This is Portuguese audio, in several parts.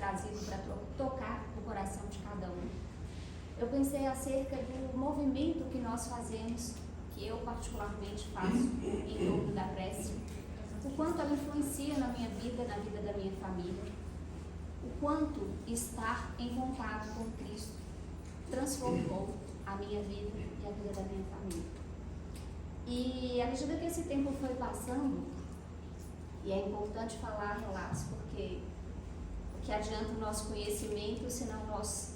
trazido para tocar o coração de cada um. Eu pensei acerca do movimento que nós fazemos, que eu particularmente faço em torno da prece, o quanto ela influencia na minha vida, na vida da minha família, o quanto estar em contato com Cristo transformou a minha vida e a vida da minha família. E à medida que esse tempo foi passando, e é importante falar relatos, porque o que adianta o nosso conhecimento se nós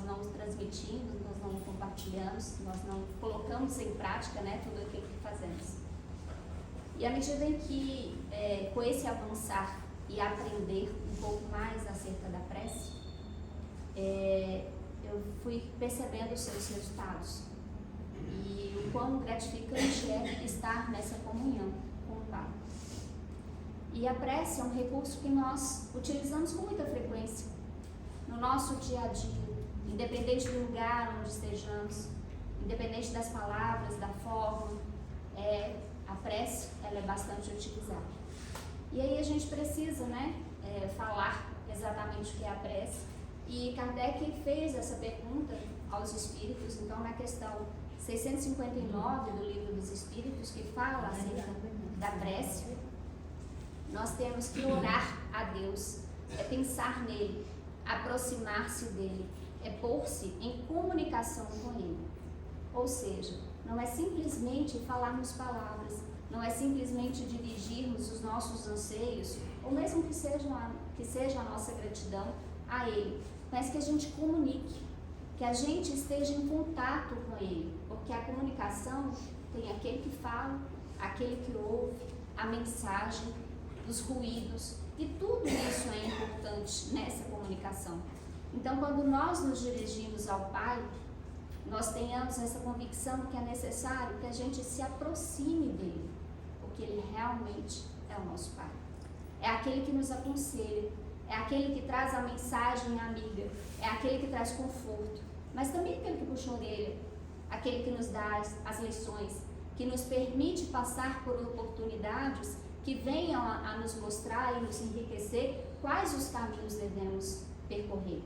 não transmitimos, nós não compartilhamos, nós não colocamos em prática, né, tudo aquilo que fazemos. E à medida em que, com esse avançar e aprender um pouco mais acerca da prece, eu fui percebendo os seus resultados e o quão gratificante é estar nessa comunhão com o Pai. E a prece é um recurso que nós utilizamos com muita frequência no nosso dia a dia, independente do lugar onde estejamos, independente das palavras, da forma, a prece ela é bastante utilizada. E aí a gente precisa, né, falar exatamente o que é a prece. E Kardec fez essa pergunta aos espíritos, então na questão 659 do Livro dos Espíritos, que fala acerca da prece, nós temos que orar a Deus, pensar nele, aproximar-se dele, pôr-se em comunicação com ele. Ou seja, não é simplesmente falarmos palavras, não é simplesmente dirigirmos os nossos anseios, ou mesmo que seja a nossa gratidão a ele, mas que a gente comunique, que a gente esteja em contato com ele, porque a comunicação tem aquele que fala, aquele que ouve, a mensagem, os ruídos, e tudo isso é importante nessa comunicação. Então, quando nós nos dirigimos ao Pai, nós tenhamos essa convicção que é necessário que a gente se aproxime dele, porque ele realmente é o nosso Pai. É aquele que nos aconselha, é aquele que traz a mensagem amiga, é aquele que traz conforto, mas também aquele que puxa a orelha, aquele que nos dá as lições, que nos permite passar por oportunidades que venham a nos mostrar e nos enriquecer quais os caminhos devemos percorrer.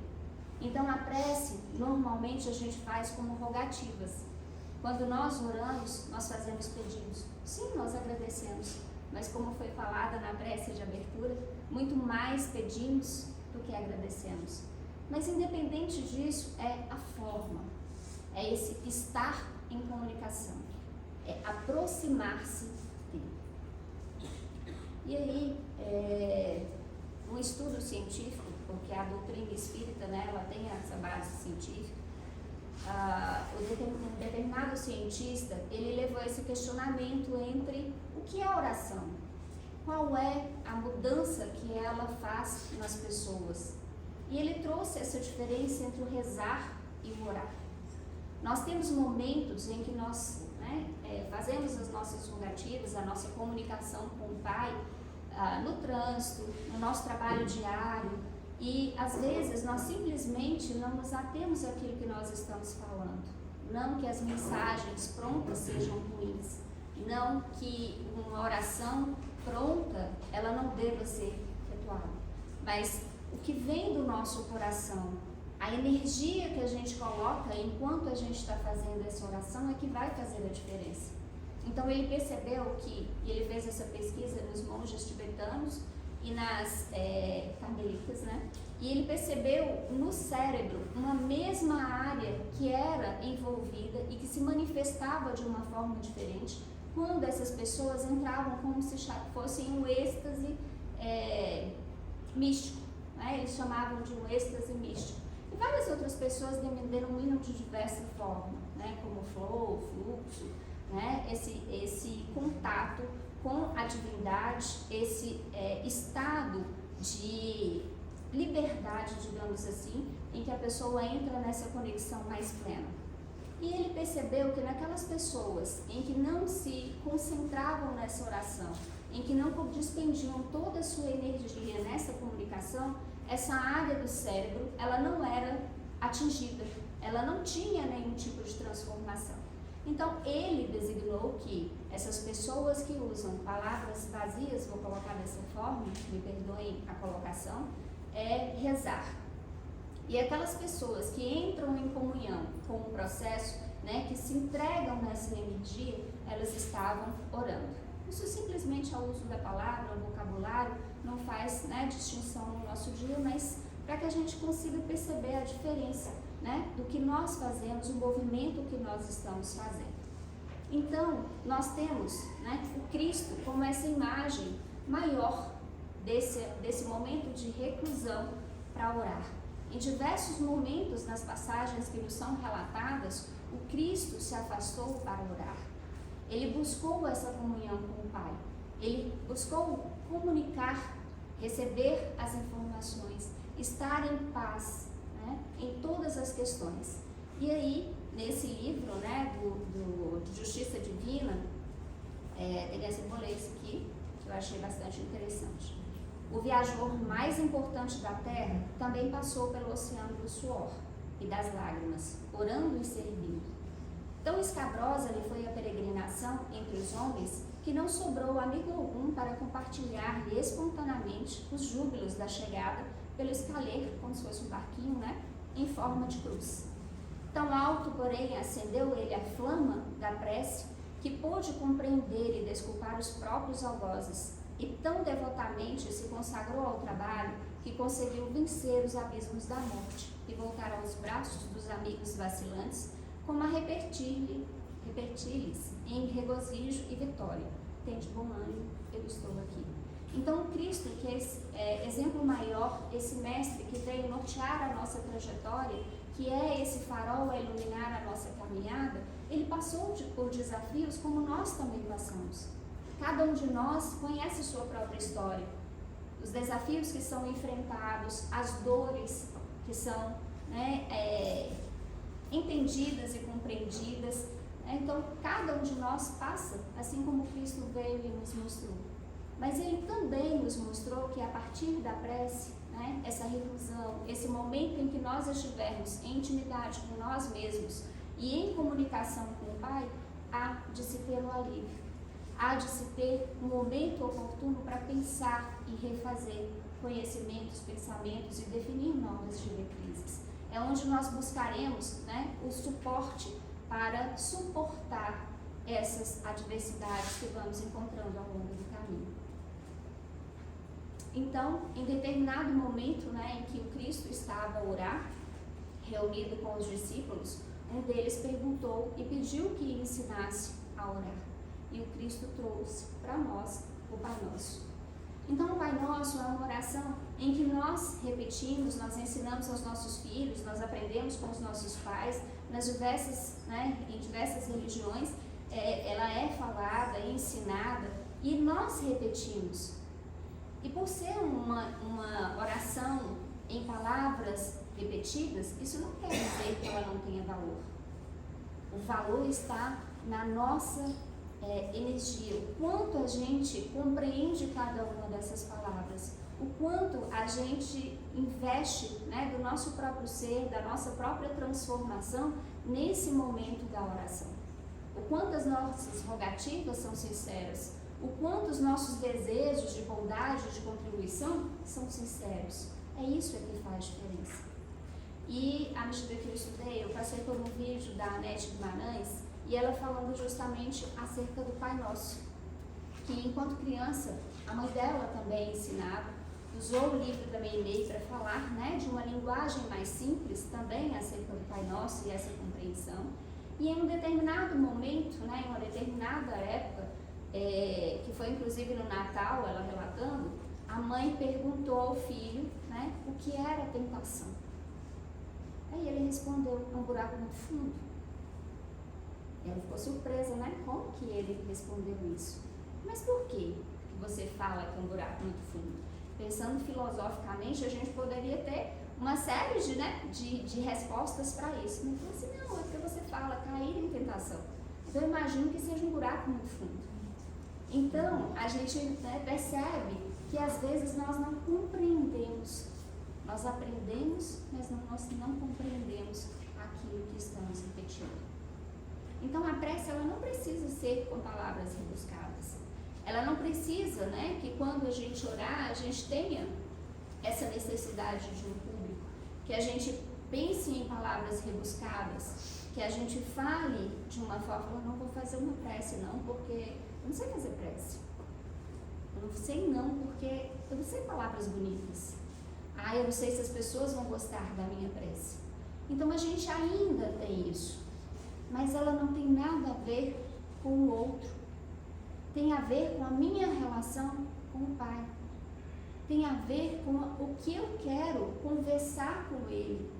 Então a prece, normalmente a gente faz como rogativas. Quando nós oramos, nós fazemos pedidos. Sim, nós agradecemos, mas como foi falada na prece de abertura, muito mais pedimos do que agradecemos. Mas independente disso, é a forma, é esse estar em comunicação, é aproximar-se dele. E aí, um estudo científico, porque a doutrina espírita, né, ela tem essa base científica, um determinado cientista, ele levou esse questionamento entre o que é oração, qual é a mudança que ela faz nas pessoas. E ele trouxe essa diferença entre o rezar e o orar. Nós temos momentos em que nós, né, fazemos as nossas rogativas, a nossa comunicação com o Pai, no trânsito, no nosso trabalho diário, e às vezes nós simplesmente não nos atemos àquilo que nós estamos falando. Não que as mensagens prontas sejam ruins, não que uma oração pronta ela não deva ser efetuada, mas o que vem do nosso coração, a energia que a gente coloca enquanto a gente está fazendo essa oração é que vai fazer a diferença. Então ele percebeu que, e ele fez essa pesquisa nos monges tibetanos e nas carmelitas, né? E ele percebeu no cérebro uma mesma área que era envolvida e que se manifestava de uma forma diferente quando essas pessoas entravam como se fossem um êxtase místico, né? Eles chamavam de um êxtase místico. E várias outras pessoas denominam de diversa forma, né? Como flow, fluxo, né? Esse contato com a divindade, esse estado de liberdade, digamos assim, em que a pessoa entra nessa conexão mais plena. E ele percebeu que naquelas pessoas em que não se concentravam nessa oração, em que não despendiam toda a sua energia nessa comunicação, essa área do cérebro, ela não era atingida, ela não tinha nenhum tipo de transformação. Então, ele designou que essas pessoas que usam palavras vazias, vou colocar dessa forma, me perdoem a colocação, é rezar. E aquelas pessoas que entram em comunhão com o processo, né, que se entregam nessa energia, elas estavam orando. Isso simplesmente é o uso da palavra, o vocabulário, não faz, né, distinção no nosso dia, mas para que a gente consiga perceber a diferença, né, do que nós fazemos, o movimento que nós estamos fazendo. Então, nós temos, né, o Cristo como essa imagem maior desse momento de reclusão para orar. Em diversos momentos nas passagens que nos são relatadas, o Cristo se afastou para orar. Ele buscou essa comunhão com o Pai. Ele buscou comunicar, receber as informações, estar em paz, né, em todas as questões. E aí, nesse livro, né, de Justiça Divina, eu vou ler esse aqui, que eu achei bastante interessante. O viajor mais importante da Terra também passou pelo oceano do suor e das lágrimas, orando e servindo. Tão escabrosa lhe foi a peregrinação entre os homens que não sobrou amigo algum para compartilhar-lhe espontaneamente os júbilos da chegada pelo escaleiro, como se fosse um barquinho, né, em forma de cruz. Tão alto, porém, acendeu ele a flama da prece que pôde compreender e desculpar os próprios algozes, e tão devotamente se consagrou ao trabalho que conseguiu vencer os abismos da morte e voltar aos braços dos amigos vacilantes, como a repetir-lhes em regozijo e vitória. Tende bom ânimo, eu estou aqui. Então, Cristo, que é exemplo maior, esse mestre que veio nortear a nossa trajetória, que é esse farol a iluminar a nossa caminhada, ele passou por desafios como nós também passamos. Cada um de nós conhece sua própria história, os desafios que são enfrentados, as dores que são, né, entendidas e compreendidas. Então, cada um de nós passa, assim como Cristo veio e nos mostrou. Mas Ele também nos mostrou que a partir da prece, né, essa reclusão, esse momento em que nós estivermos em intimidade com nós mesmos e em comunicação com o Pai, há de se ter um alívio. Há de se ter um momento oportuno para pensar e refazer conhecimentos, pensamentos e definir novas diretrizes. É onde nós buscaremos, né, o suporte para suportar essas adversidades que vamos encontrando ao longo do caminho. Então, em determinado momento, né, em que o Cristo estava a orar, reunido com os discípulos, um deles perguntou e pediu que ensinasse a orar. E o Cristo trouxe para nós o Pai Nosso. Então, o Pai Nosso é uma oração em que nós repetimos, nós ensinamos aos nossos filhos, nós aprendemos com os nossos pais, em diversas religiões, ela é falada, ensinada, e nós repetimos. E por ser uma oração em palavras repetidas, isso não quer dizer que ela não tenha valor. O valor está na nossa energia, o quanto a gente compreende cada uma dessas palavras, o quanto a gente investe, né, do nosso próprio ser, da nossa própria transformação nesse momento da oração, o quanto as nossas rogativas são sinceras, o quanto os nossos desejos de bondade, de contribuição são sinceros. É isso que faz diferença. E à medida que eu estudei, eu passei por um vídeo da Anete Guimarães, e ela falando justamente acerca do Pai Nosso, que enquanto criança, a mãe dela também ensinava, usou o livro da Meimei para falar, né, de uma linguagem mais simples também acerca do Pai Nosso e essa compreensão. E em um determinado momento, né, em uma determinada época, que foi inclusive no Natal, ela relatando, a mãe perguntou ao filho, né, o que era a tentação. Aí ele respondeu, um buraco muito fundo. Ela ficou surpresa, né? Como que ele respondeu isso? Mas por quê que você fala que é um buraco muito fundo? Pensando filosoficamente, a gente poderia ter uma série de respostas para isso. Mas eu falei assim, não, é porque você fala cair em tentação. Então eu imagino que seja um buraco muito fundo. Então, a gente, né, percebe que às vezes nós não compreendemos. Nós aprendemos, mas nós não compreendemos aquilo que estamos repetindo. Então, a prece, ela não precisa ser com palavras rebuscadas. Ela não precisa, né, que quando a gente orar, a gente tenha essa necessidade de um público, que a gente pense em palavras rebuscadas, que a gente fale de uma forma, eu não vou fazer uma prece não, porque eu não sei fazer prece. Eu não sei não, porque eu não sei palavras bonitas. Eu não sei se as pessoas vão gostar da minha prece. Então a gente ainda tem isso, mas ela não tem nada a ver com o outro. Tem a ver com a minha relação com o Pai. Tem a ver com o que eu quero conversar com Ele.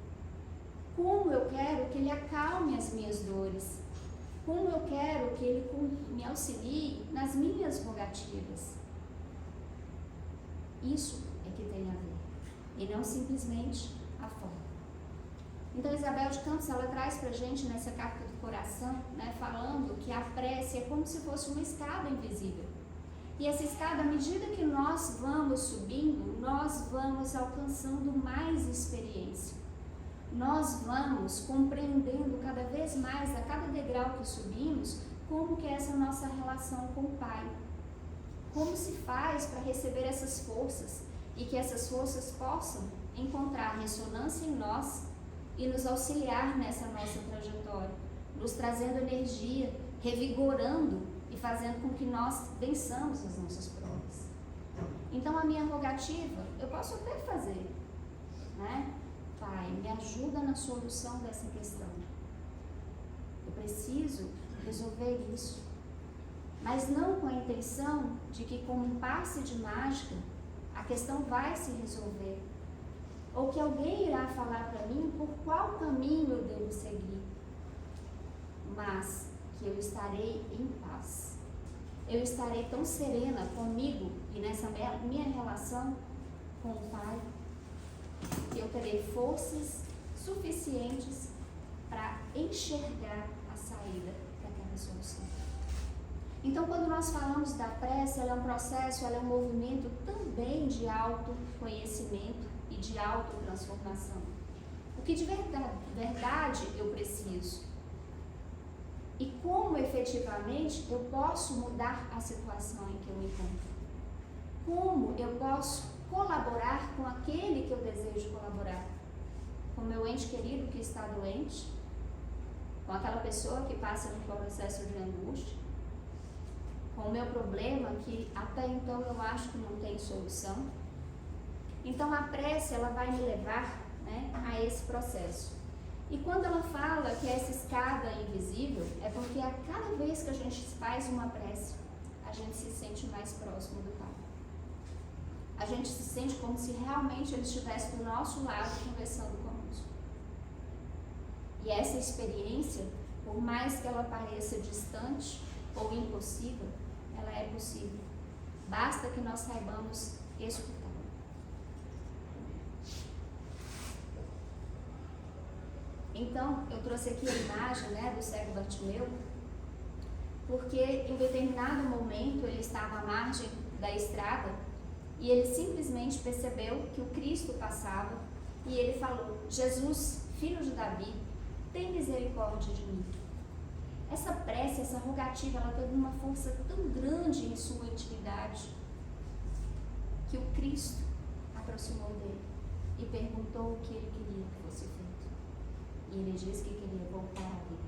Como eu quero que Ele acalme as minhas dores. Como eu quero que Ele me auxilie nas minhas rogativas. Isso é que tem a ver. E não simplesmente a forma. Então Isabel de Campos, ela traz pra gente nessa carta do coração, né, falando que a prece é como se fosse uma escada invisível. E essa escada, à medida que nós vamos subindo, nós vamos alcançando mais experiência. Nós vamos compreendendo cada vez mais, a cada degrau que subimos, como que é essa nossa relação com o Pai. Como se faz para receber essas forças e que essas forças possam encontrar ressonância em nós e nos auxiliar nessa nossa trajetória, nos trazendo energia, revigorando e fazendo com que nós vençamos as nossas provas. Então a minha rogativa, eu posso até fazer, né? Pai, me ajuda na solução dessa questão. Eu preciso resolver isso, mas não com a intenção de que com um passe de mágica a questão vai se resolver, ou que alguém irá falar para mim por qual caminho eu devo seguir, mas que eu estarei em paz. Eu estarei tão serena comigo e nessa minha relação com o Pai, que eu terei forças suficientes para enxergar a saída daquela solução. Então, quando nós falamos da prece, ela é um processo, ela é um movimento também de autoconhecimento e de autotransformação. O que de verdade eu preciso? E como efetivamente eu posso mudar a situação em que eu me encontro? Como eu posso colaborar com aquele que eu desejo colaborar? Com o meu ente querido que está doente? Com aquela pessoa que passa por um processo de angústia? Com o meu problema que até então eu acho que não tem solução? Então a prece, ela vai me levar, né, a esse processo. E quando ela fala que essa escada é invisível, é porque a cada vez que a gente faz uma prece, a gente se sente mais próximo do Pai. A gente se sente como se realmente Ele estivesse do nosso lado conversando conosco. E essa experiência, por mais que ela pareça distante ou impossível, ela é possível. Basta que nós saibamos escutar. Então, eu trouxe aqui a imagem, né, do cego Bartimeu, porque em determinado momento ele estava à margem da estrada e ele simplesmente percebeu que o Cristo passava e ele falou: Jesus, filho de Davi, tem misericórdia de mim. Essa prece, essa rogativa, ela teve uma força tão grande em sua intimidade que o Cristo aproximou dele e perguntou o que ele queria que fosse feito. E ele disse que queria voltar à vida.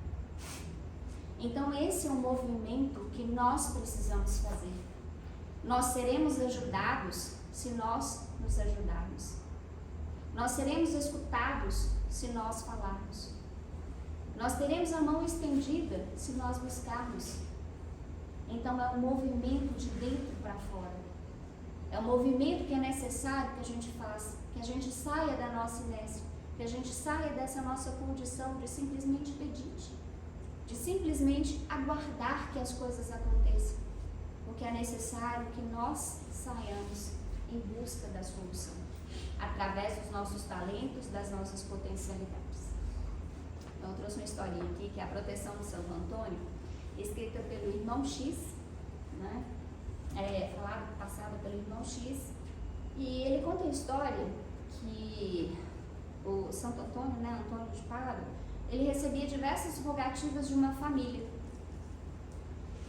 Então esse é um movimento que nós precisamos fazer. Nós seremos ajudados se nós nos ajudarmos. Nós seremos escutados se nós falarmos. Nós teremos a mão estendida se nós buscarmos. Então é um movimento de dentro para fora. É um movimento que é necessário que a gente faça, que a gente saia da nossa inércia, que a gente saia dessa nossa condição de simplesmente pedir, de simplesmente aguardar que as coisas aconteçam, porque é necessário que nós saiamos em busca da solução, através dos nossos talentos, das nossas potencialidades. Então eu trouxe uma historinha aqui, que é a proteção de Santo Antônio, escrita pelo irmão X, né? Passada pelo irmão X, e ele conta a história que o Santo Antônio, né, Antônio de Pádua, ele recebia diversas rogativas de uma família.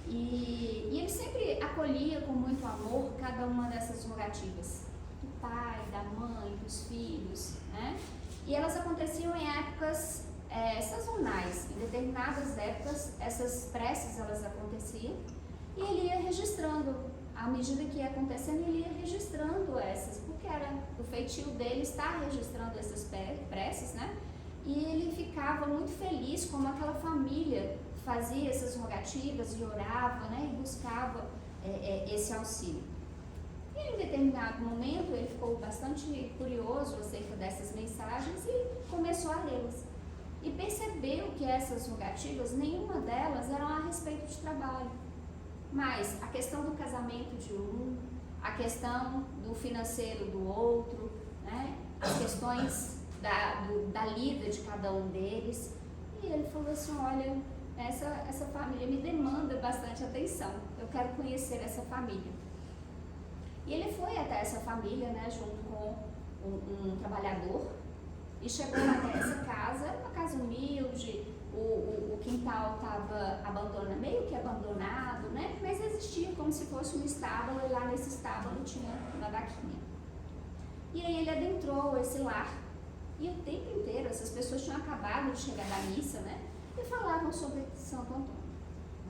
E ele sempre acolhia com muito amor cada uma dessas rogativas. pai, da mãe, dos filhos, né? E elas aconteciam em épocas sazonais. Em determinadas épocas, essas preces elas aconteciam e ele ia registrando. À medida que ia acontecendo, ele ia registrando essas, porque era o feitio dele estar registrando essas preces, né? E ele ficava muito feliz como aquela família fazia essas rogativas e orava, né? E buscava esse auxílio. E em determinado momento ele ficou bastante curioso acerca dessas mensagens e começou a lê-las. E percebeu que essas rogativas, nenhuma delas eram a respeito de trabalho. Mas a questão do casamento de um, a questão do financeiro do outro, né? As questões da lida de cada um deles. E ele falou assim, olha, essa família me demanda bastante atenção, eu quero conhecer essa família. E ele foi até essa família, né, junto com um trabalhador, e chegou até essa casa, era uma casa humilde, o quintal estava meio que abandonado, né, mas existia como se fosse um estábulo, e lá nesse estábulo tinha uma vaquinha. E aí ele adentrou esse lar, e o tempo inteiro essas pessoas tinham acabado de chegar da missa, né, e falavam sobre Santo Antônio,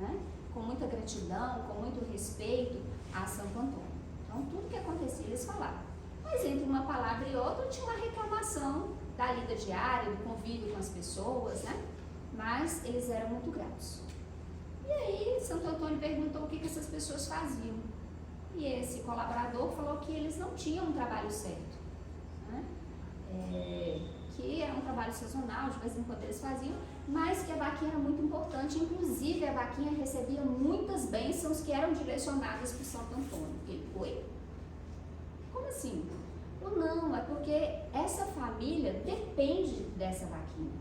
né, com muita gratidão, com muito respeito a Santo Antônio. Então, tudo que acontecia, eles falavam. Mas entre uma palavra e outra, tinha uma reclamação da lida diária, do convívio com as pessoas, né? Mas eles eram muito gratos. E aí, Santo Antônio perguntou o que essas pessoas faziam. E esse colaborador falou que eles não tinham um trabalho certo, né? Que era um trabalho sazonal, de vez em quando eles faziam, mas que a vaquinha era muito importante, inclusive a vaquinha recebia muitas bênçãos que eram direcionadas para o Santo Antônio. Ele foi? Como assim? Não, é porque essa família depende dessa vaquinha.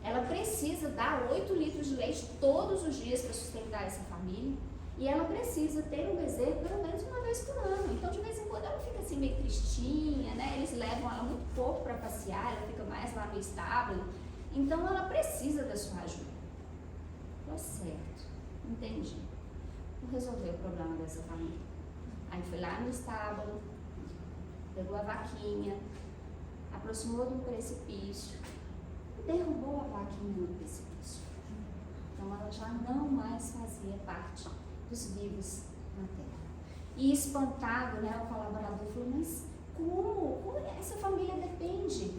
Ela precisa dar 8 litros de leite todos os dias para sustentar essa família, e ela precisa ter um bezerro pelo menos uma vez por ano. Então, de vez em quando, ela fica assim meio tristinha, né? Eles levam ela muito pouco para passear, ela fica mais lá no estábulo. Então, ela precisa da sua ajuda. Tá certo, entendi. Vou resolver o problema dessa família. Aí foi lá no estábulo, pegou a vaquinha, aproximou de um precipício, derrubou a vaquinha no precipício. Então, ela já não mais fazia parte dos vivos na terra. E espantado, né, o colaborador falou, mas como essa família depende?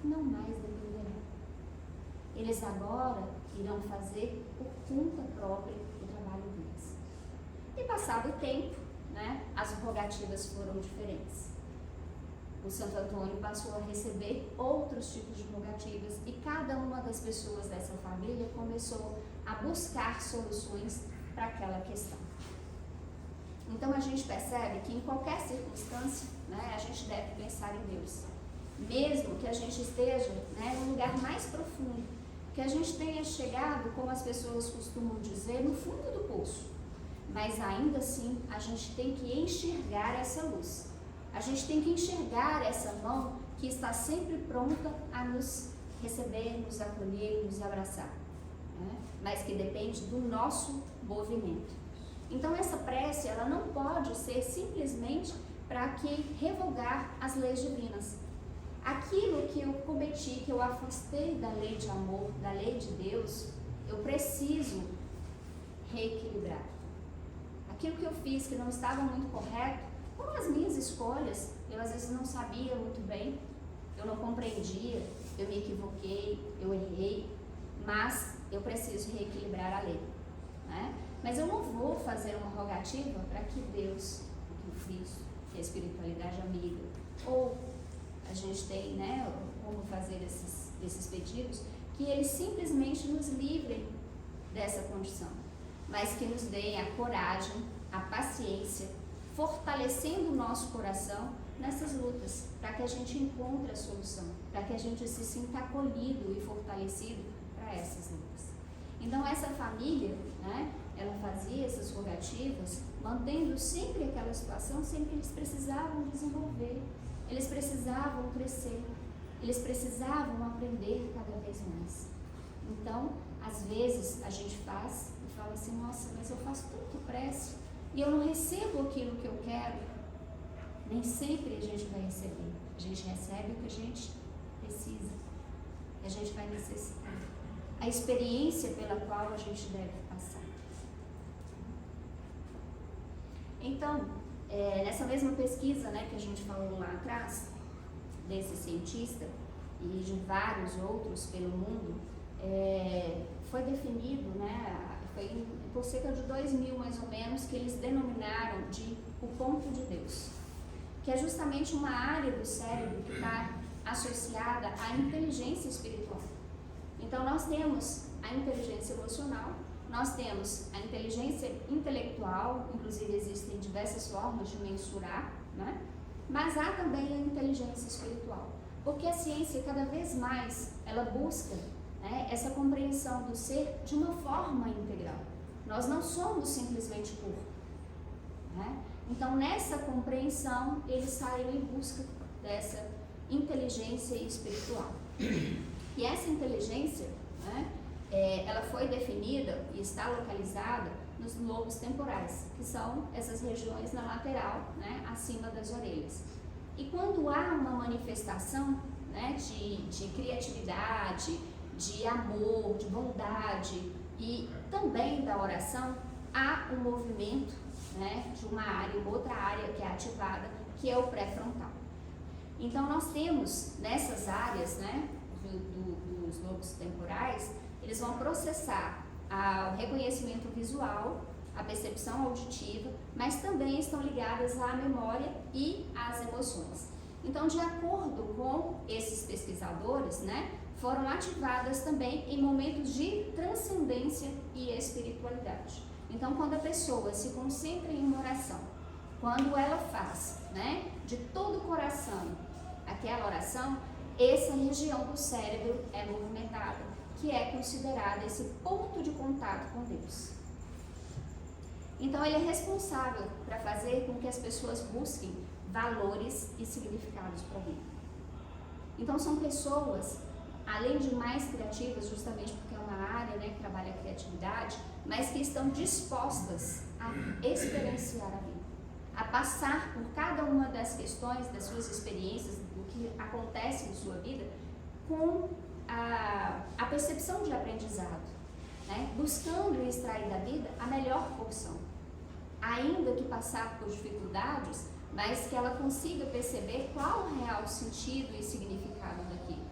Não mais dependerá. Eles agora irão fazer por conta própria o trabalho deles. E passado o tempo, né, as rogativas foram diferentes. O Santo Antônio passou a receber outros tipos de rogativas e cada uma das pessoas dessa família começou a buscar soluções para aquela questão. Então a gente percebe que em qualquer circunstância, né, a gente deve pensar em Deus. Mesmo que a gente esteja, né, no lugar mais profundo, que a gente tenha chegado, como as pessoas costumam dizer, no fundo do poço. Mas ainda assim, a gente tem que enxergar essa luz. A gente tem que enxergar essa mão que está sempre pronta a nos receber, nos acolher, nos abraçar, né? Mas que depende do nosso movimento. Então essa prece, ela não pode ser simplesmente para que revogar as leis divinas. Aquilo que eu cometi, que eu afastei da lei de amor, da lei de Deus, eu preciso reequilibrar. Aquilo que eu fiz que não estava muito correto, com as minhas escolhas, eu às vezes não sabia muito bem, eu não compreendia, eu me equivoquei, eu errei, mas eu preciso reequilibrar a lei, né? Mas eu não vou fazer uma rogativa para que Deus, que o Cristo, que a espiritualidade amiga, ou a gente tem, né, como fazer esses pedidos, que eles simplesmente nos livrem dessa condição, mas que nos deem a coragem, a paciência, fortalecendo o nosso coração nessas lutas, para que a gente encontre a solução, para que a gente se sinta acolhido e fortalecido para essas lutas. Então essa família, né, ela fazia essas rogativas, mantendo sempre aquela situação, sempre eles precisavam desenvolver, eles precisavam crescer, eles precisavam aprender cada vez mais. Então, às vezes a gente faz e fala assim, nossa, mas eu faço tanta prece, e eu não recebo aquilo que eu quero. Nem sempre a gente vai receber. A gente recebe o que a gente precisa, que a gente vai necessitar. A experiência pela qual a gente deve passar. Então, nessa mesma pesquisa, né, que a gente falou lá atrás, desse cientista e de vários outros pelo mundo, foi definido, né, foi por cerca de 2000 mais ou menos, que eles denominaram de o ponto de Deus, que é justamente uma área do cérebro que está associada à inteligência espiritual. Então nós temos a inteligência emocional, nós temos a inteligência intelectual, inclusive existem diversas formas de mensurar, né? Mas há também a inteligência espiritual, porque a ciência cada vez mais ela busca, né, essa compreensão do ser de uma forma integral. Nós não somos simplesmente corpo, né? Então nessa compreensão eles saíram em busca dessa inteligência espiritual. E essa inteligência, né, ela foi definida e está localizada nos lobos temporais, que são essas regiões na lateral, né, acima das orelhas. E quando há uma manifestação, né, de criatividade, de amor, de bondade e também da oração, há um movimento, né, de uma área, uma outra área que é ativada, que é o pré-frontal. Então nós temos nessas áreas, né, dos lobos temporais, eles vão processar o reconhecimento visual, a percepção auditiva, mas também estão ligadas à memória e às emoções. Então, de acordo com esses pesquisadores, né, foram ativadas também em momentos de transcendência e espiritualidade. Então, quando a pessoa se concentra em uma oração, quando ela faz, né, de todo o coração aquela oração, essa região do cérebro é movimentada, que é considerada esse ponto de contato com Deus. Então ele é responsável para fazer com que as pessoas busquem valores e significados para a vida. Então são pessoas, além de mais criativas, justamente porque é uma área, né, que trabalha a criatividade, mas que estão dispostas a experienciar a vida, a passar por cada uma das questões, das suas experiências, do que acontece em sua vida, com a percepção de aprendizado, né? Buscando extrair da vida a melhor porção, ainda que passar por dificuldades, mas que ela consiga perceber qual o real sentido e significado daquilo.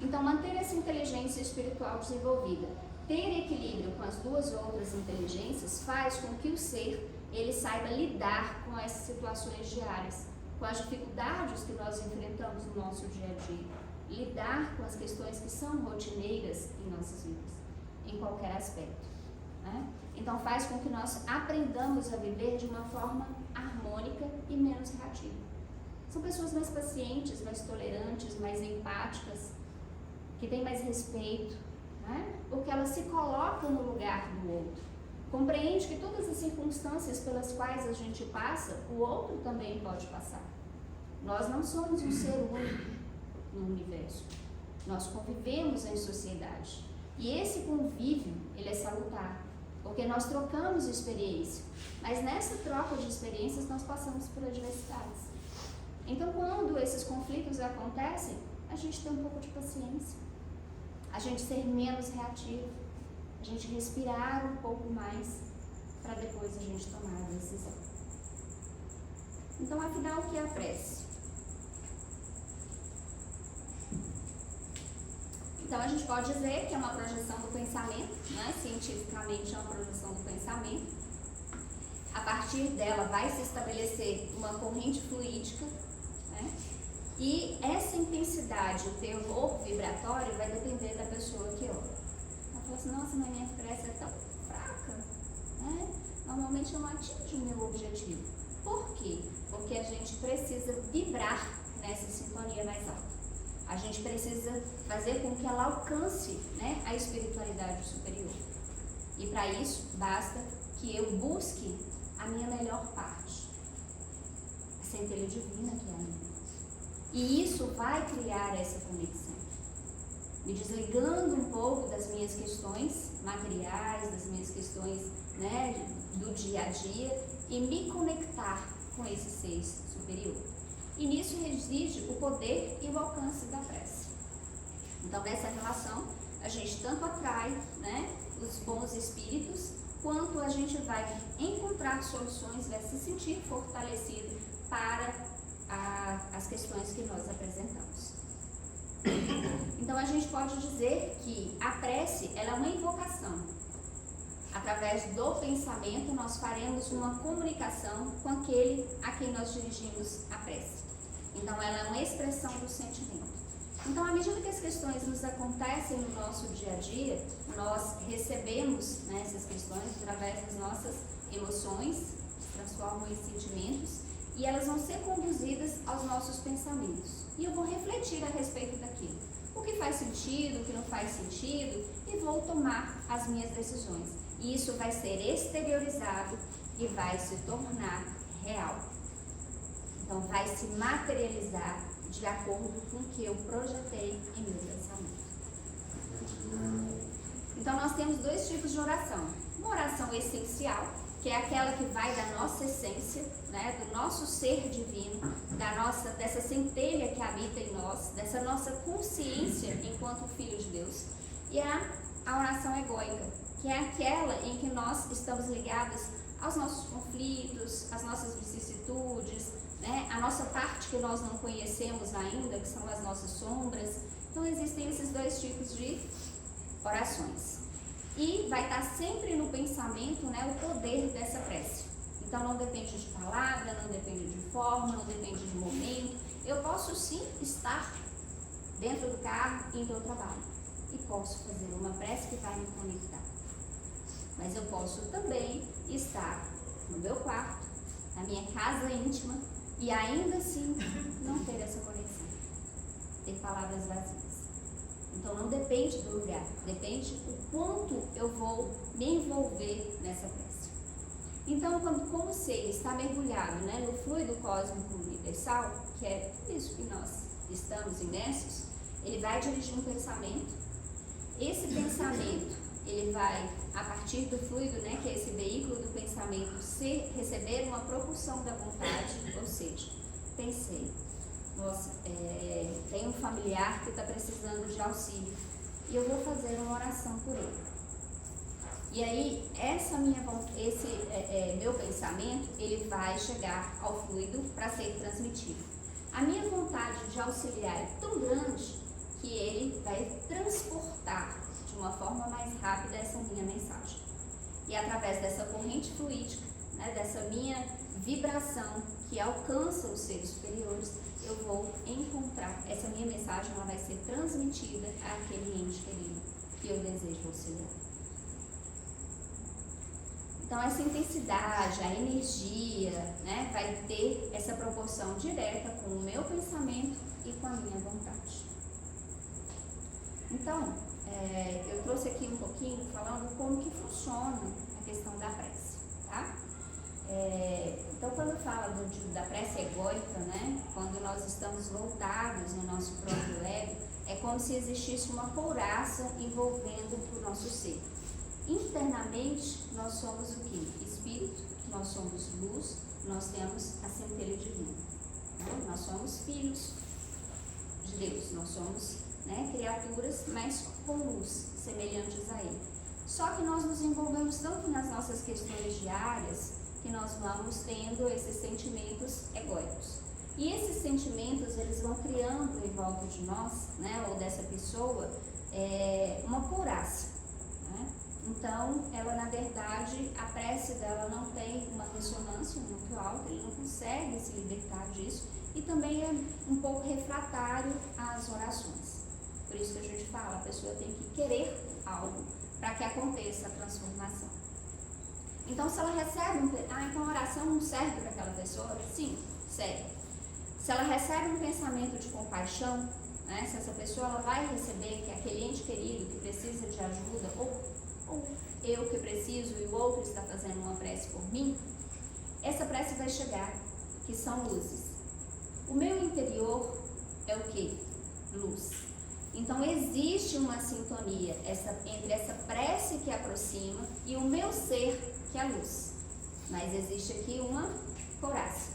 Então, manter essa inteligência espiritual desenvolvida, ter equilíbrio com as duas outras inteligências, faz com que o ser ele saiba lidar com essas situações diárias, com as dificuldades que nós enfrentamos no nosso dia a dia, lidar com as questões que são rotineiras em nossas vidas, em qualquer aspecto, né? Então faz com que nós aprendamos a viver de uma forma harmônica e menos reativa. São pessoas mais pacientes, mais tolerantes, mais empáticas, que têm mais respeito, né? Porque elas se colocam no lugar do outro. Compreende que todas as circunstâncias pelas quais a gente passa, o outro também pode passar. Nós não somos um ser único no universo. Nós convivemos em sociedade. E esse convívio, ele é salutar, porque nós trocamos experiência. Mas nessa troca de experiências, nós passamos por adversidades. Então, quando esses conflitos acontecem, a gente tem um pouco de paciência, a gente ser menos reativo, a gente respirar um pouco mais para depois a gente tomar a decisão. Então, afinal, o que é a prece? Então, a gente pode dizer que é uma projeção do pensamento, né? Cientificamente é uma projeção do pensamento. A partir dela vai se estabelecer uma corrente fluídica, né? E essa intensidade, o teor vibratório, vai depender da pessoa que ora. Ela fala assim, nossa, mas minha prece é tão fraca, né? Normalmente eu não atinjo o meu objetivo. Por quê? Porque a gente precisa vibrar nessa sintonia mais alta. A gente precisa fazer com que ela alcance, né, a espiritualidade superior. E para isso, basta que eu busque a minha melhor parte, a centelha divina que é a minha. E isso vai criar essa conexão. Me desligando um pouco das minhas questões materiais, das minhas questões, né, do dia a dia, e me conectar com esse ser superior. E nisso reside o poder e o alcance da prece. Então, nessa relação, a gente tanto atrai, né, os bons espíritos, quanto a gente vai encontrar soluções, vai se sentir fortalecido para as questões que nós apresentamos. Então, a gente pode dizer que a prece, ela é uma invocação. Através do pensamento, nós faremos uma comunicação com aquele a quem nós dirigimos a prece. Então, ela é uma expressão do sentimento. Então, à medida que as questões nos acontecem no nosso dia a dia, nós recebemos, né, essas questões através das nossas emoções, se transformam em sentimentos, e elas vão ser conduzidas aos nossos pensamentos. E eu vou refletir a respeito daquilo. O que faz sentido, o que não faz sentido, e vou tomar as minhas decisões. E isso vai ser exteriorizado e vai se tornar real. Então, vai se materializar de acordo com o que eu projetei em meu pensamento. Então, nós temos dois tipos de oração. Uma oração essencial, que é aquela que vai da nossa essência, né, do nosso ser divino, dessa centelha que habita em nós, dessa nossa consciência enquanto filho de Deus. E a oração egóica, que é aquela em que nós estamos ligados aos nossos conflitos, às nossas vicissitudes, né, a nossa parte que nós não conhecemos ainda, que são as nossas sombras. Então, existem esses dois tipos de orações. E vai estar sempre no pensamento, né, o poder dessa prece. Então, não depende de palavra, não depende de forma, não depende de momento. Eu posso sim estar dentro do carro, indo ao trabalho. E posso fazer uma prece que vai me conectar. Mas eu posso também estar no meu quarto, na minha casa íntima, e ainda assim não ter essa conexão, ter palavras vazias. Então, não depende do lugar, depende o quanto eu vou me envolver nessa prece. Então, como o ser está mergulhado, né, no fluido cósmico universal, que é isso que nós estamos imersos, ele vai dirigir um pensamento. Esse pensamento, ele vai, a partir do fluido, né, que é esse veículo do pensamento, receber uma propulsão da vontade, ou seja, pensei, nossa, tem um familiar que está precisando de auxílio e eu vou fazer uma oração por ele. E aí, esse meu pensamento, ele vai chegar ao fluido para ser transmitido. A minha vontade de auxiliar é tão grande que ele vai transportar de uma forma mais rápida essa minha mensagem. E através dessa corrente fluídica, né, dessa minha vibração que alcança os seres superiores, eu vou encontrar, essa minha mensagem, ela vai ser transmitida àquele ente querido que eu desejo auxiliar. Então, essa intensidade, a energia, né, vai ter essa proporção direta com o meu pensamento e com a minha vontade. Então, eu trouxe aqui um pouquinho falando como que funciona a questão da prece, tá? Então, quando fala da prece egóica, né, quando nós estamos voltados no nosso próprio ego, é como se existisse uma couraça envolvendo o nosso ser. Internamente, nós somos o quê? Espírito, nós somos luz, nós temos a centelha divina. Né? Nós somos filhos de Deus, nós somos, né, criaturas, mas com luz, semelhantes a Ele. Só que nós nos envolvemos tanto nas nossas questões diárias, que nós vamos tendo esses sentimentos egóicos. E esses sentimentos, eles vão criando em volta de nós, né, ou dessa pessoa, uma couraça. Né? Então, ela, na verdade, a prece dela não tem uma ressonância muito alta, ele não consegue se libertar disso, e também é um pouco refratário às orações. Por isso que a gente fala, a pessoa tem que querer algo para que aconteça a transformação. Então, se ela recebe então a oração não serve para aquela pessoa? Sim, serve. Se ela recebe um pensamento de compaixão, né, se essa pessoa ela vai receber que aquele ente querido que precisa de ajuda, ou eu que preciso e o outro está fazendo uma prece por mim, essa prece vai chegar, que são luzes. O meu interior é o quê? Luz. Então, existe uma sintonia entre essa prece que aproxima e o meu ser, que é a luz. Mas existe aqui uma couraça.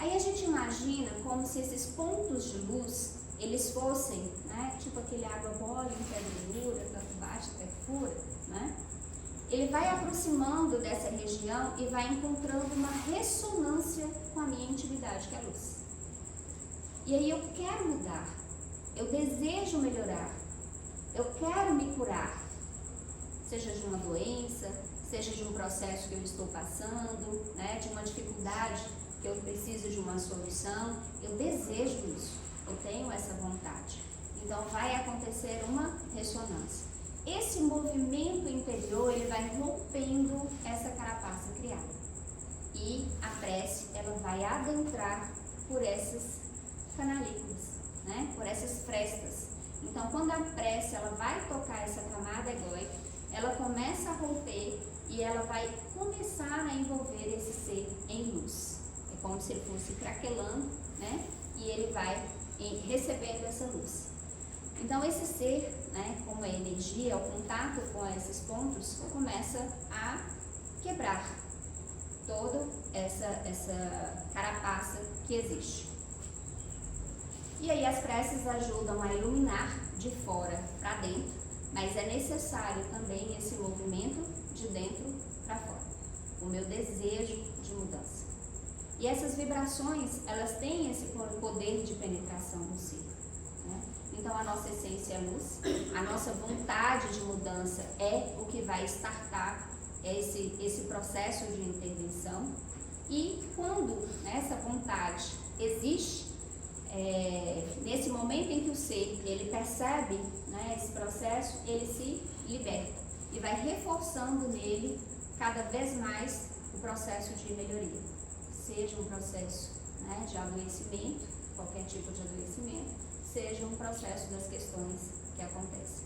Aí a gente imagina como se esses pontos de luz, eles fossem, né, tipo aquele água mole em pedra dura, tanto bate até fura, né? Ele vai aproximando dessa região e vai encontrando uma ressonância com a minha intimidade, que é a luz. E aí eu quero mudar, eu desejo melhorar, eu quero me curar, seja de uma doença, seja de um processo que eu estou passando, né, de uma dificuldade que eu preciso de uma solução, eu desejo isso, eu tenho essa vontade. Então vai acontecer uma ressonância. Esse movimento interior, ele vai rompendo essa carapaça criada. E a prece, ela vai adentrar por essas canalículas, né? Por essas frestas. Então, quando a prece, ela vai tocar essa camada egóica, ela começa a romper e ela vai começar a envolver esse ser em luz. É como se ele fosse craquelando, né? E ele vai recebendo essa luz. Então, esse ser, né, como é energia, o contato com esses pontos, começa a quebrar toda essa carapaça que existe. E aí as preces ajudam a iluminar de fora para dentro, mas é necessário também esse movimento de dentro para fora, o meu desejo de mudança. E essas vibrações, elas têm esse poder de penetração no ser, né? Então a nossa essência é luz, a nossa vontade de mudança é o que vai startar esse processo de intervenção. E quando essa vontade existe, nesse momento em que o ser ele percebe, né, esse processo, ele se liberta e vai reforçando nele cada vez mais o processo de melhoria, seja um processo, né, de adoecimento, qualquer tipo de adoecimento, seja um processo das questões que acontecem.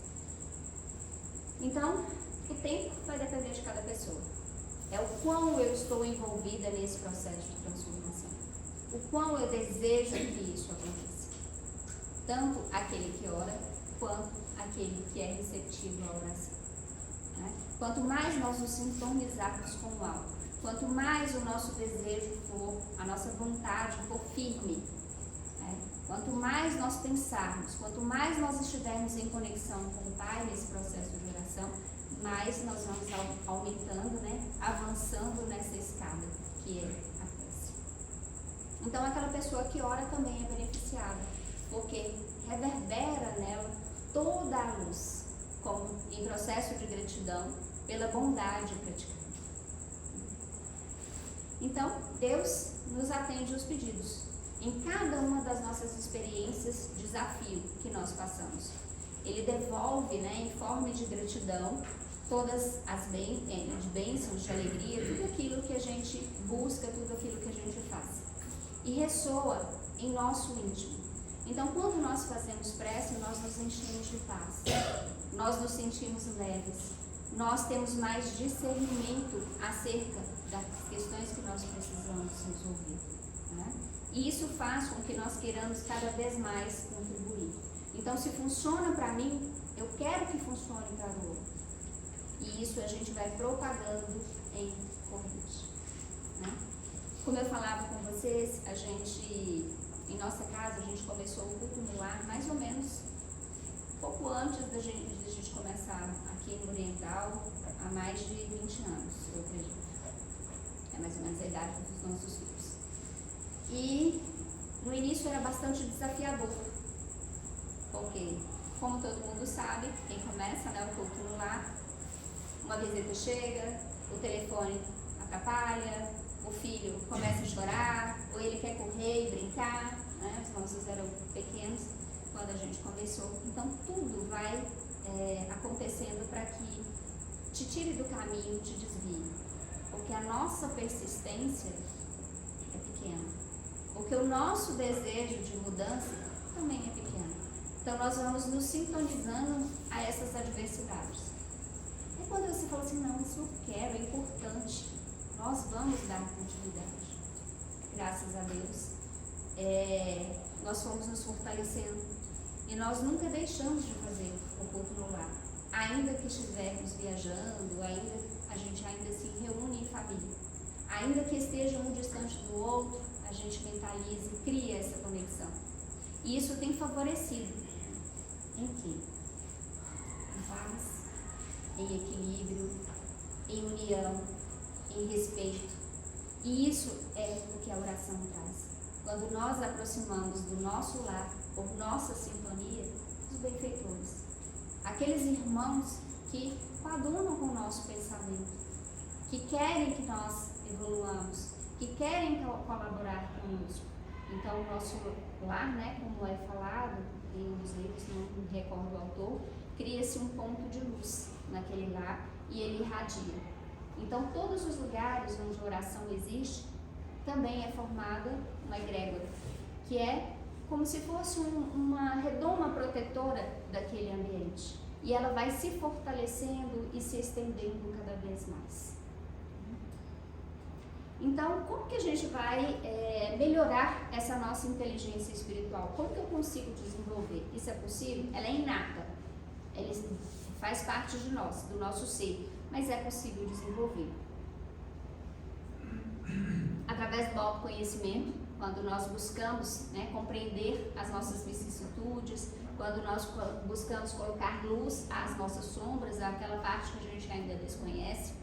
Então, o tempo vai depender de cada pessoa. É o quão eu estou envolvida nesse processo de transformação. O quão eu desejo que isso aconteça. Tanto aquele que ora, quanto aquele que é receptivo à oração, né? Quanto mais nós nos sintonizarmos com o alto, quanto mais o nosso desejo for, a nossa vontade for firme, né? Quanto mais nós pensarmos, quanto mais nós estivermos em conexão com o Pai nesse processo de oração, mais nós vamos aumentando, né? Avançando nessa escada que é a prece. Então aquela pessoa que ora também é beneficiada, porque reverbera nela toda a luz, como em processo de gratidão pela bondade praticada. Então, Deus nos atende os pedidos em cada uma das nossas experiências, desafio que nós passamos. Ele devolve, né, em forma de gratidão, todas as bênçãos, de alegria, tudo aquilo que a gente busca, tudo aquilo que a gente faz. E ressoa em nosso íntimo. Então, quando nós fazemos prece, nós nos enchemos de paz, nós nos sentimos leves, nós temos mais discernimento acerca das questões que nós precisamos resolver, né? E isso faz com que nós queiramos cada vez mais contribuir. Então, se funciona para mim, eu quero que funcione para o outro. E isso a gente vai propagando em corrente, né? Como eu falava com vocês, em nossa casa, a gente começou o culto no lar mais ou menos pouco antes da gente começar aqui no Oriental, há mais de 20 anos, eu acredito. É mais ou menos a idade dos nossos filhos. E no início era bastante desafiador, porque, como todo mundo sabe, quem começa, né, o culto no lar, uma visita chega, o telefone atrapalha, o filho começa a chorar, ou ele quer correr e brincar, né? Os nossos eram pequenos quando a gente começou. Então, tudo vai acontecendo para que te tire do caminho, te desvie. Porque a nossa persistência é pequena. Porque o nosso desejo de mudança também é pequeno. Então, nós vamos nos sintonizando a essas adversidades. E quando você fala assim, não, isso eu quero, é importante, nós vamos dar continuidade. Graças a Deus, nós fomos nos fortalecendo e nós nunca deixamos de fazer o culto no lar. Ainda que estivermos viajando, a gente ainda se reúne em família. Ainda que esteja um distante do outro, a gente mentaliza e cria essa conexão. E isso tem favorecido em quê? Em paz, em equilíbrio, em união, em respeito. E isso é o que a oração traz. Quando nós aproximamos do nosso lar, por nossa sintonia, os benfeitores, aqueles irmãos que coadunam com o nosso pensamento, que querem que nós evoluamos, que querem colaborar conosco. Então, o nosso lar, né, como é falado em um dos livros, não me recordo o autor, cria-se um ponto de luz naquele lar e ele irradia. Então, todos os lugares onde a oração existe, também é formada uma egrégora, que é como se fosse uma redoma protetora daquele ambiente. E ela vai se fortalecendo e se estendendo cada vez mais. Então, como que a gente vai melhorar essa nossa inteligência espiritual? Como que eu consigo desenvolver? Isso é possível? Ela é inata. Ela faz parte de nós, do nosso ser. Mas é possível desenvolver. Através do autoconhecimento, quando nós buscamos, né, compreender as nossas vicissitudes, quando nós buscamos colocar luz às nossas sombras, àquela parte que a gente ainda desconhece,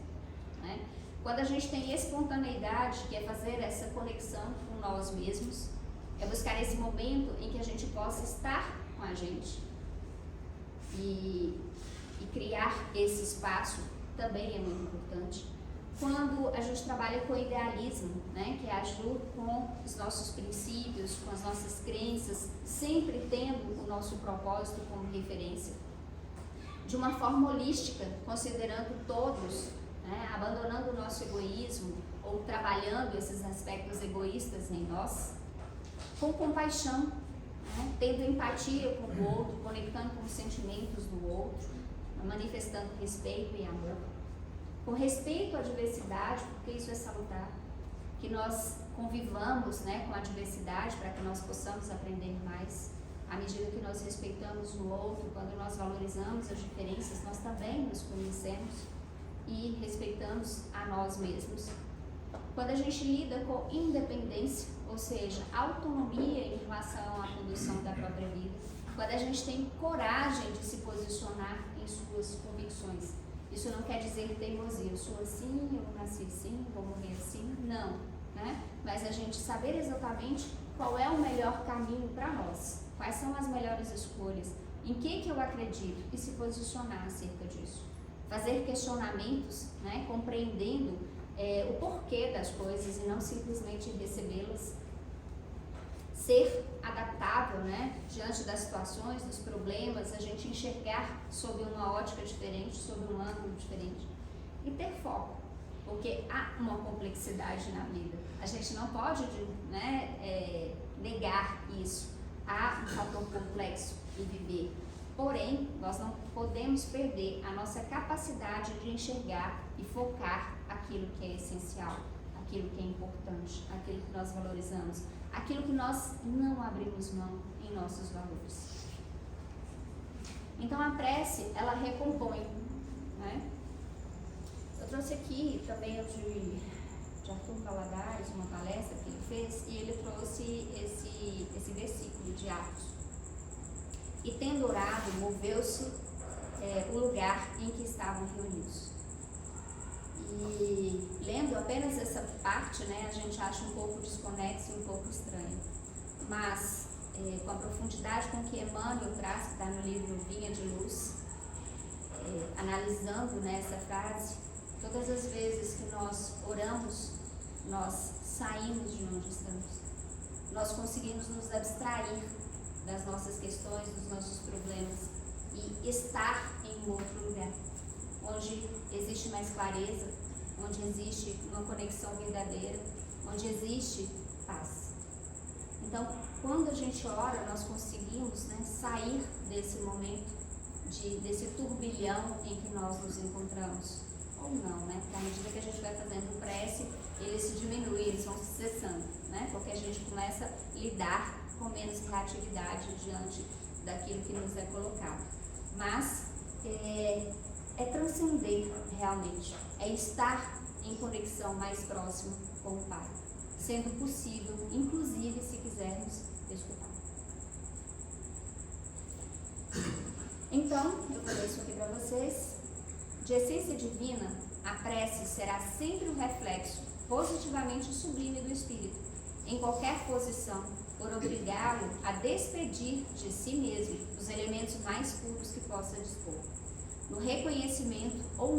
né? Quando a gente tem espontaneidade, que é fazer essa conexão com nós mesmos, é buscar esse momento em que a gente possa estar com a gente e criar esse espaço também é muito importante. Quando a gente trabalha com idealismo, né, que é agir com os nossos princípios, com as nossas crenças, sempre tendo o nosso propósito como referência, de uma forma holística, considerando todos, né, abandonando o nosso egoísmo ou trabalhando esses aspectos egoístas em nós, com compaixão, né, tendo empatia com o outro, conectando com os sentimentos do outro, manifestando respeito e amor, com respeito à diversidade, porque isso é salutar, que nós convivamos, né, com a diversidade para que nós possamos aprender mais. À medida que nós respeitamos o outro, quando nós valorizamos as diferenças, nós também nos conhecemos e respeitamos a nós mesmos. Quando a gente lida com independência, ou seja, autonomia em relação à condução da própria vida, quando a gente tem coragem de se posicionar em suas convicções. Isso não quer dizer teimosia, eu sou assim, eu nasci assim, vou morrer assim, não, né? Mas a gente saber exatamente qual é o melhor caminho para nós, quais são as melhores escolhas, em que eu acredito e se posicionar acerca disso. Fazer questionamentos, né? Compreendendo o porquê das coisas e não simplesmente recebê-las. Ser adaptável, né, diante das situações, dos problemas, a gente enxergar sob uma ótica diferente, sob um ângulo diferente e ter foco, porque há uma complexidade na vida. A gente não pode, né, negar isso. Há um fator complexo em viver, porém, nós não podemos perder a nossa capacidade de enxergar e focar aquilo que é essencial, aquilo que é importante, aquilo que nós valorizamos, aquilo que nós não abrimos mão em nossos valores. Então a prece, ela recompõe, né? Eu trouxe aqui também o de Arthur Valadares, uma palestra que ele fez, e ele trouxe esse versículo de Atos. E tendo orado, moveu-se o lugar em que estavam reunidos. E lendo apenas essa parte, né, a gente acha um pouco desconexo e um pouco estranho. Mas, com a profundidade com que Emmanuel traz, que está no livro Vinha de Luz, analisando, né, essa frase, todas as vezes que nós oramos, nós saímos de onde estamos. Nós conseguimos nos abstrair das nossas questões, dos nossos problemas e estar em um outro lugar, onde existe mais clareza, onde existe uma conexão verdadeira, onde existe paz. Então, quando a gente ora, nós conseguimos, né, sair desse momento, desse turbilhão em que nós nos encontramos. Ou não, né? Porque à medida que a gente vai fazendo prece, eles se diminuem, eles vão se cessando, né? Porque a gente começa a lidar com menos reatividade diante daquilo que nos é colocado. Mas é transcender realmente, é estar em conexão mais próxima com o Pai, sendo possível, inclusive se quisermos escutar. Então, eu vou ler isso aqui para vocês. De essência divina, a prece será sempre um reflexo positivamente sublime do Espírito, em qualquer posição, por obrigá-lo a despedir de si mesmo os elementos mais puros que possa dispor. No reconhecimento ou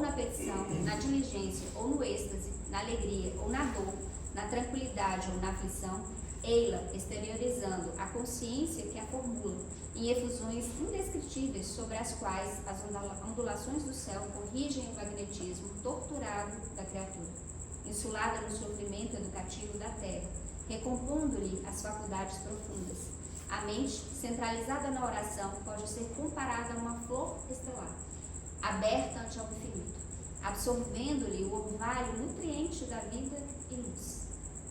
na petição, na diligência ou no êxtase, na alegria ou na dor, na tranquilidade ou na aflição, ei-la exteriorizando a consciência que a formula em efusões indescritíveis sobre as quais as ondulações do céu corrigem o magnetismo torturado da criatura, insulada no sofrimento educativo da terra, recompondo-lhe as faculdades profundas. A mente, centralizada na oração, pode ser comparada a uma flor estelar, aberta ante ao infinito, absorvendo-lhe o orvalho nutriente da vida e luz.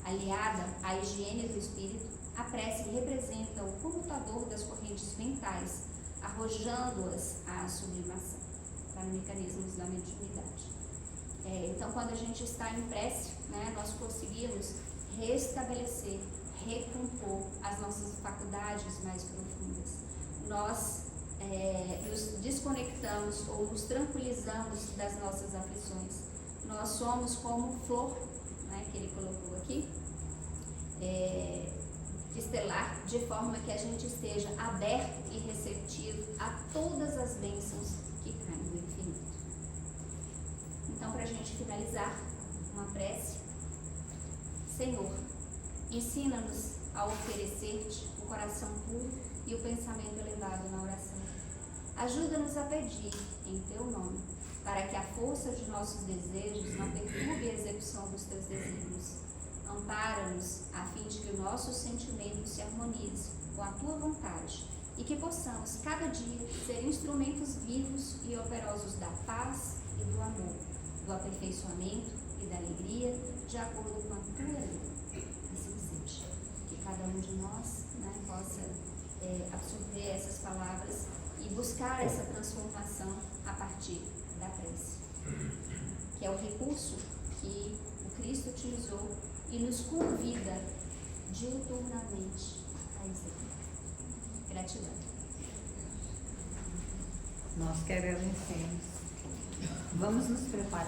Aliada à higiene do espírito, a prece representa o comutador das correntes mentais, arrojando-as à sublimação, para mecanismos da mediunidade. Então, quando a gente está em prece, nós conseguimos restabelecer, recompor as nossas faculdades mais profundas. Nós nos desconectamos ou nos tranquilizamos das nossas aflições. Nós somos como flor, que ele colocou aqui, estelar, de forma que a gente esteja aberto e receptivo a todas as bênçãos que caem do infinito. Então, para a gente finalizar, uma prece. Senhor, ensina-nos a oferecer-te o coração puro e o pensamento elevado na oração. Ajuda-nos a pedir, em teu nome, para que a força de nossos desejos não perturbe a execução dos teus desígnios. Ampara-nos, a fim de que o nosso sentimento se harmonize com a tua vontade e que possamos, cada dia, ser instrumentos vivos e operosos da paz e do amor, do aperfeiçoamento e da alegria, de acordo com a tua lei. Assim seja. Que cada um de nós possa absorver essas palavras e buscar essa transformação a partir da prece, que é o recurso que o Cristo utilizou e nos convida diuturnamente a executar. Gratidão. Nós que agradecemos. Vamos nos preparar.